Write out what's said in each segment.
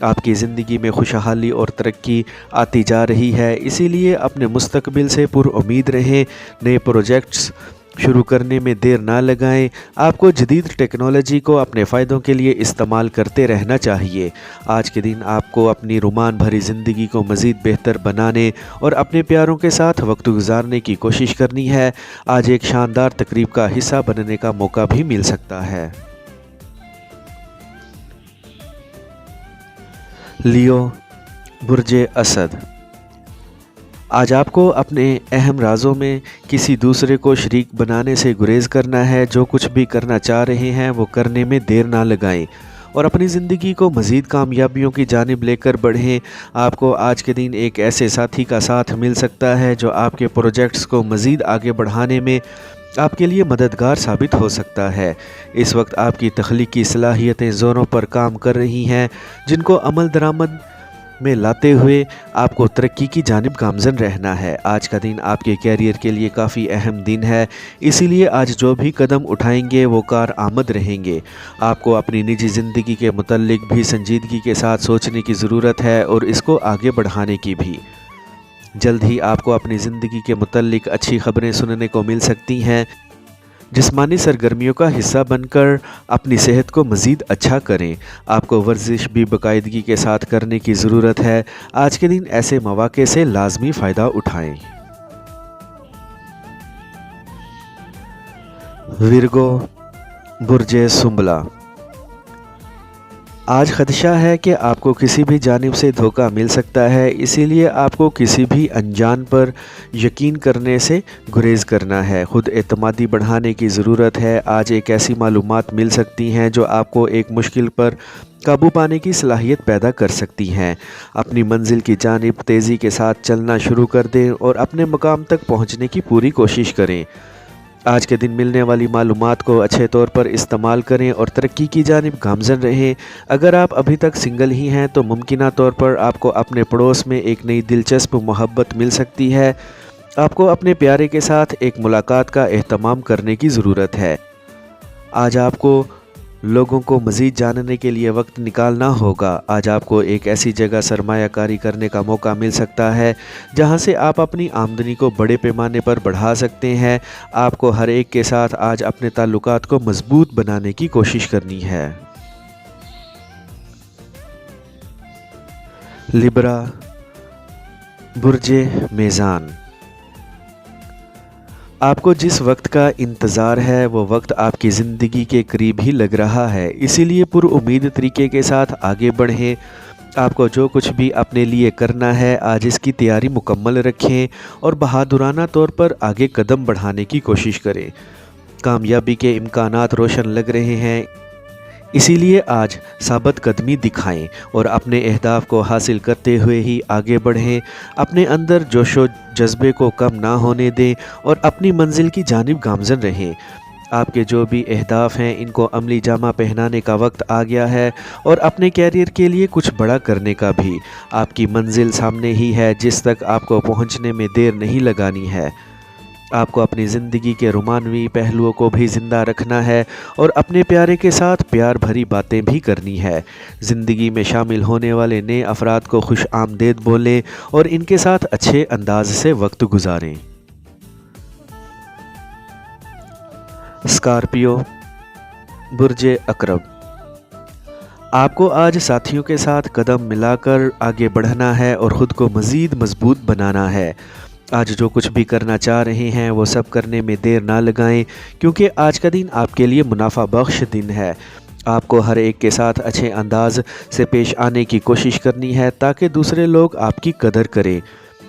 آپ کی زندگی میں خوشحالی اور ترقی آتی جا رہی ہے، اسی لیے اپنے مستقبل سے پر امید رہیں۔ نئے پروجیکٹس شروع کرنے میں دیر نہ لگائیں۔ آپ کو جدید ٹیکنالوجی کو اپنے فائدوں کے لیے استعمال کرتے رہنا چاہیے۔ آج کے دن آپ کو اپنی رومان بھری زندگی کو مزید بہتر بنانے اور اپنے پیاروں کے ساتھ وقت گزارنے کی کوشش کرنی ہے۔ آج ایک شاندار تقریب کا حصہ بننے کا موقع بھی مل سکتا ہے۔ لیو، برج اسد، آج آپ کو اپنے اہم رازوں میں کسی دوسرے کو شریک بنانے سے گریز کرنا ہے۔ جو کچھ بھی کرنا چاہ رہے ہیں وہ کرنے میں دیر نہ لگائیں اور اپنی زندگی کو مزید کامیابیوں کی جانب لے کر بڑھیں۔ آپ کو آج کے دن ایک ایسے ساتھی کا ساتھ مل سکتا ہے جو آپ کے پروجیکٹس کو مزید آگے بڑھانے میں آپ کے لیے مددگار ثابت ہو سکتا ہے۔ اس وقت آپ کی تخلیقی صلاحیتیں زوروں پر کام کر رہی ہیں، جن کو عمل درآمد میں لاتے ہوئے آپ کو ترقی کی جانب گامزن رہنا ہے۔ آج کا دن آپ کے کیریئر کے لیے کافی اہم دن ہے، اسی لیے آج جو بھی قدم اٹھائیں گے وہ کارآمد رہیں گے۔ آپ کو اپنی نجی زندگی کے متعلق بھی سنجیدگی کے ساتھ سوچنے کی ضرورت ہے اور اس کو آگے بڑھانے کی بھی۔ جلد ہی آپ کو اپنی زندگی کے متعلق اچھی خبریں سننے کو مل سکتی ہیں۔ جسمانی سرگرمیوں کا حصہ بن کر اپنی صحت کو مزید اچھا کریں۔ آپ کو ورزش بھی باقاعدگی کے ساتھ کرنے کی ضرورت ہے۔ آج کے دن ایسے مواقع سے لازمی فائدہ اٹھائیں۔ ورگو، برج سنبلہ، آج خدشہ ہے کہ آپ کو کسی بھی جانب سے دھوکہ مل سکتا ہے، اسی لیے آپ کو کسی بھی انجان پر یقین کرنے سے گریز کرنا ہے۔ خود اعتمادی بڑھانے کی ضرورت ہے۔ آج ایک ایسی معلومات مل سکتی ہیں جو آپ کو ایک مشکل پر قابو پانے کی صلاحیت پیدا کر سکتی ہیں۔ اپنی منزل کی جانب تیزی کے ساتھ چلنا شروع کر دیں اور اپنے مقام تک پہنچنے کی پوری کوشش کریں۔ آج کے دن ملنے والی معلومات کو اچھے طور پر استعمال کریں اور ترقی کی جانب گامزن رہیں۔ اگر آپ ابھی تک سنگل ہی ہیں تو ممکنہ طور پر آپ کو اپنے پڑوس میں ایک نئی دلچسپ محبت مل سکتی ہے۔ آپ کو اپنے پیارے کے ساتھ ایک ملاقات کا اہتمام کرنے کی ضرورت ہے۔ آج آپ کو لوگوں کو مزید جاننے کے لیے وقت نکالنا ہوگا۔ آج آپ کو ایک ایسی جگہ سرمایہ کاری کرنے کا موقع مل سکتا ہے جہاں سے آپ اپنی آمدنی کو بڑے پیمانے پر بڑھا سکتے ہیں۔ آپ کو ہر ایک کے ساتھ آج اپنے تعلقات کو مضبوط بنانے کی کوشش کرنی ہے۔ لیبرا، برج میزان، آپ کو جس وقت کا انتظار ہے وہ وقت آپ کی زندگی کے قریب ہی لگ رہا ہے، اسی لیے پر امید طریقے کے ساتھ آگے بڑھیں۔ آپ کو جو کچھ بھی اپنے لیے کرنا ہے آج اس کی تیاری مکمل رکھیں اور بہادرانہ طور پر آگے قدم بڑھانے کی کوشش کریں۔ کامیابی کے امکانات روشن لگ رہے ہیں، اسی لیے آج ثابت قدمی دکھائیں اور اپنے اہداف کو حاصل کرتے ہوئے ہی آگے بڑھیں۔ اپنے اندر جوش و جذبے کو کم نہ ہونے دیں اور اپنی منزل کی جانب گامزن رہیں۔ آپ کے جو بھی اہداف ہیں ان کو عملی جامہ پہنانے کا وقت آ گیا ہے اور اپنے کیریئر کے لیے کچھ بڑا کرنے کا بھی۔ آپ کی منزل سامنے ہی ہے جس تک آپ کو پہنچنے میں دیر نہیں لگانی ہے۔ آپ کو اپنی زندگی کے رومانوی پہلوؤں کو بھی زندہ رکھنا ہے اور اپنے پیارے کے ساتھ پیار بھری باتیں بھی کرنی ہے۔ زندگی میں شامل ہونے والے نئے افراد کو خوش آمدید بولیں اور ان کے ساتھ اچھے انداز سے وقت گزاریں۔ اسکارپیو، برج عقرب، آپ کو آج ساتھیوں کے ساتھ قدم ملا کر آگے بڑھنا ہے اور خود کو مزید مضبوط بنانا ہے۔ آج جو کچھ بھی کرنا چاہ رہے ہیں وہ سب کرنے میں دیر نہ لگائیں، کیونکہ آج کا دن آپ کے لیے منافع بخش دن ہے۔ آپ کو ہر ایک کے ساتھ اچھے انداز سے پیش آنے کی کوشش کرنی ہے تاکہ دوسرے لوگ آپ کی قدر کریں۔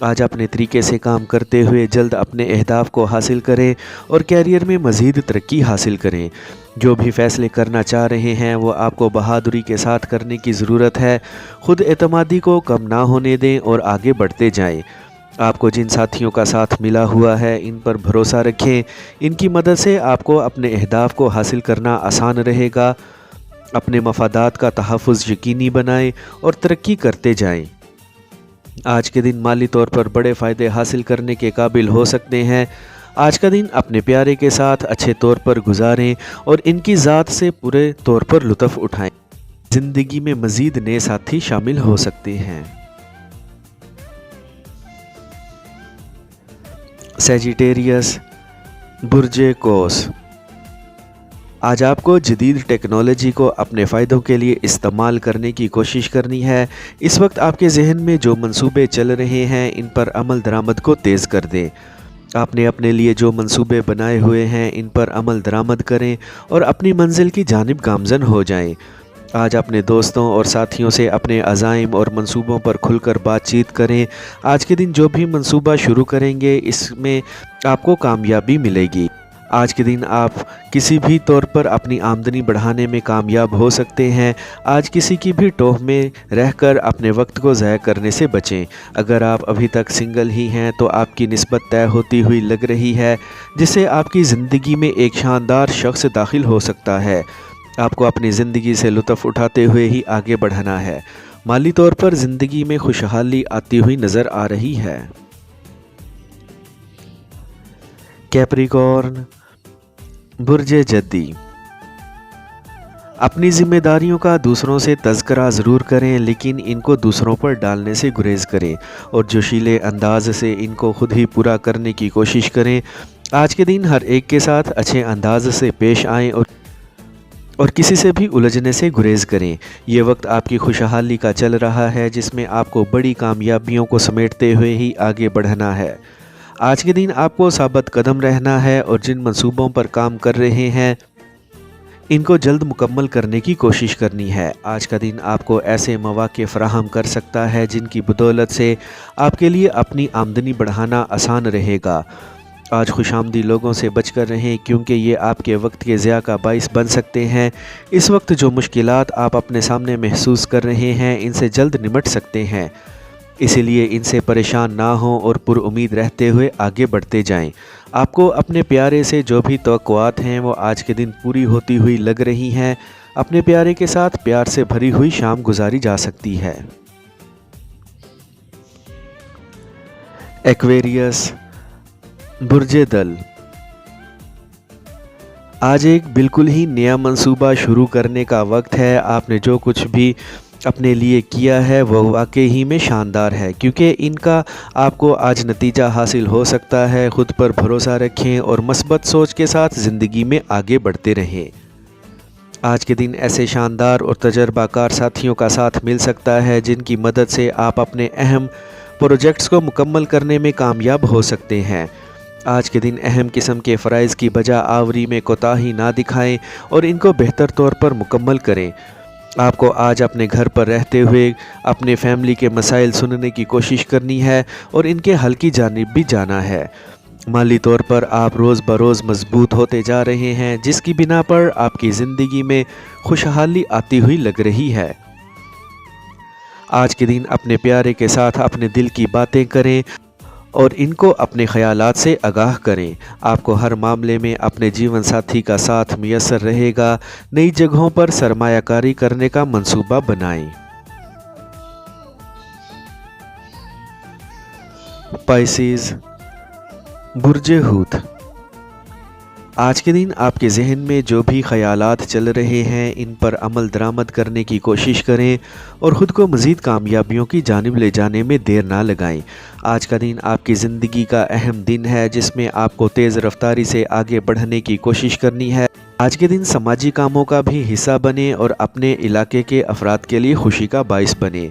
آج اپنے طریقے سے کام کرتے ہوئے جلد اپنے اہداف کو حاصل کریں اور کیریئر میں مزید ترقی حاصل کریں۔ جو بھی فیصلے کرنا چاہ رہے ہیں وہ آپ کو بہادری کے ساتھ کرنے کی ضرورت ہے۔ خود اعتمادی کو کم نہ ہونے دیں اور آگے بڑھتے جائیں۔ آپ کو جن ساتھیوں کا ساتھ ملا ہوا ہے ان پر بھروسہ رکھیں، ان کی مدد سے آپ کو اپنے اہداف کو حاصل کرنا آسان رہے گا۔ اپنے مفادات کا تحفظ یقینی بنائیں اور ترقی کرتے جائیں۔ آج کے دن مالی طور پر بڑے فائدے حاصل کرنے کے قابل ہو سکتے ہیں۔ آج کا دن اپنے پیارے کے ساتھ اچھے طور پر گزاریں اور ان کی ذات سے پورے طور پر لطف اٹھائیں۔ زندگی میں مزید نئے ساتھی شامل ہو سکتے ہیں۔ سیجیٹیریس، برج قوس، آج آپ کو جدید ٹیکنالوجی کو اپنے فائدوں کے لیے استعمال کرنے کی کوشش کرنی ہے۔ اس وقت آپ کے ذہن میں جو منصوبے چل رہے ہیں ان پر عمل درآمد کو تیز کر دیں۔ آپ نے اپنے لیے جو منصوبے بنائے ہوئے ہیں ان پر عمل درآمد کریں اور اپنی منزل کی جانب گامزن ہو جائیں۔ آج اپنے دوستوں اور ساتھیوں سے اپنے عزائم اور منصوبوں پر کھل کر بات چیت کریں۔ آج کے دن جو بھی منصوبہ شروع کریں گے اس میں آپ کو کامیابی ملے گی۔ آج کے دن آپ کسی بھی طور پر اپنی آمدنی بڑھانے میں کامیاب ہو سکتے ہیں۔ آج کسی کی بھی ٹوہ میں رہ کر اپنے وقت کو ضائع کرنے سے بچیں۔ اگر آپ ابھی تک سنگل ہی ہیں تو آپ کی نسبت طے ہوتی ہوئی لگ رہی ہے، جس سے آپ کی زندگی میں ایک شاندار شخص داخل ہو سکتا ہے۔ آپ کو اپنی زندگی سے لطف اٹھاتے ہوئے ہی آگے بڑھنا ہے۔ مالی طور پر زندگی میں خوشحالی آتی ہوئی نظر آ رہی ہے۔ کیپریکارن، برج جدی، اپنی ذمہ داریوں کا دوسروں سے تذکرہ ضرور کریں لیکن ان کو دوسروں پر ڈالنے سے گریز کریں اور جوشیلے انداز سے ان کو خود ہی پورا کرنے کی کوشش کریں۔ آج کے دن ہر ایک کے ساتھ اچھے انداز سے پیش آئیں اور کسی سے بھی الجھنے سے گریز کریں۔ یہ وقت آپ کی خوشحالی کا چل رہا ہے جس میں آپ کو بڑی کامیابیوں کو سمیٹتے ہوئے ہی آگے بڑھنا ہے۔ آج کے دن آپ کو ثابت قدم رہنا ہے اور جن منصوبوں پر کام کر رہے ہیں ان کو جلد مکمل کرنے کی کوشش کرنی ہے۔ آج کا دن آپ کو ایسے مواقع فراہم کر سکتا ہے جن کی بدولت سے آپ کے لیے اپنی آمدنی بڑھانا آسان رہے گا۔ آج خوش آمدی لوگوں سے بچ کر رہیں کیونکہ یہ آپ کے وقت کے ضیاع کا باعث بن سکتے ہیں۔ اس وقت جو مشکلات آپ اپنے سامنے محسوس کر رہے ہیں ان سے جلد نمٹ سکتے ہیں، اسی لیے ان سے پریشان نہ ہوں اور پر امید رہتے ہوئے آگے بڑھتے جائیں۔ آپ کو اپنے پیارے سے جو بھی توقعات ہیں وہ آج کے دن پوری ہوتی ہوئی لگ رہی ہیں۔ اپنے پیارے کے ساتھ پیار سے بھری ہوئی شام گزاری جا سکتی ہے۔ ایکویریس، برج دل، آج ایک بالکل ہی نیا منصوبہ شروع کرنے کا وقت ہے۔ آپ نے جو کچھ بھی اپنے لیے کیا ہے وہ واقعی میں شاندار ہے کیونکہ ان کا آپ کو آج نتیجہ حاصل ہو سکتا ہے۔ خود پر بھروسہ رکھیں اور مثبت سوچ کے ساتھ زندگی میں آگے بڑھتے رہیں۔ آج کے دن ایسے شاندار اور تجربہ کار ساتھیوں کا ساتھ مل سکتا ہے جن کی مدد سے آپ اپنے اہم پروجیکٹس کو مکمل کرنے میں کامیاب ہو سکتے ہیں۔ آج کے دن اہم قسم کے فرائض کی بجا آوری میں کوتاہی نہ دکھائیں اور ان کو بہتر طور پر مکمل کریں۔ آپ کو آج اپنے گھر پر رہتے ہوئے اپنے فیملی کے مسائل سننے کی کوشش کرنی ہے اور ان کے حل کی جانب بھی جانا ہے۔ مالی طور پر آپ روز بروز مضبوط ہوتے جا رہے ہیں جس کی بنا پر آپ کی زندگی میں خوشحالی آتی ہوئی لگ رہی ہے۔ آج کے دن اپنے پیارے کے ساتھ اپنے دل کی باتیں کریں اور ان کو اپنے خیالات سے آگاہ کریں۔ آپ کو ہر معاملے میں اپنے جیون ساتھی کا ساتھ میسر رہے گا۔ نئی جگہوں پر سرمایہ کاری کرنے کا منصوبہ بنائیں۔ پائسیز، برج حوت، آج کے دن آپ کے ذہن میں جو بھی خیالات چل رہے ہیں ان پر عمل درآمد کرنے کی کوشش کریں اور خود کو مزید کامیابیوں کی جانب لے جانے میں دیر نہ لگائیں۔ آج کا دن آپ کی زندگی کا اہم دن ہے جس میں آپ کو تیز رفتاری سے آگے بڑھنے کی کوشش کرنی ہے۔ آج کے دن سماجی کاموں کا بھی حصہ بنیں اور اپنے علاقے کے افراد کے لیے خوشی کا باعث بنیں۔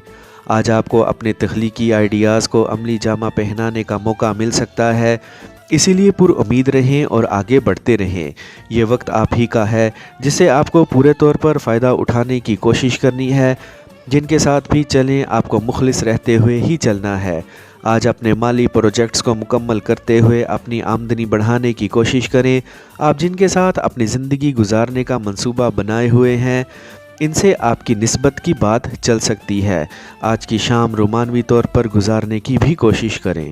آج آپ کو اپنے تخلیقی آئیڈیاز کو عملی جامہ پہنانے کا موقع مل سکتا ہے، اسی لیے پر امید رہیں اور آگے بڑھتے رہیں۔ یہ وقت آپ ہی کا ہے جس سے آپ کو پورے طور پر فائدہ اٹھانے کی کوشش کرنی ہے۔ جن کے ساتھ بھی چلیں آپ کو مخلص رہتے ہوئے ہی چلنا ہے۔ آج اپنے مالی پروجیکٹس کو مکمل کرتے ہوئے اپنی آمدنی بڑھانے کی کوشش کریں۔ آپ جن کے ساتھ اپنی زندگی گزارنے کا منصوبہ بنائے ہوئے ہیں ان سے آپ کی نسبت کی بات چل سکتی ہے۔ آج کی شام رومانوی طور پر گزارنے کی بھی کوشش کریں۔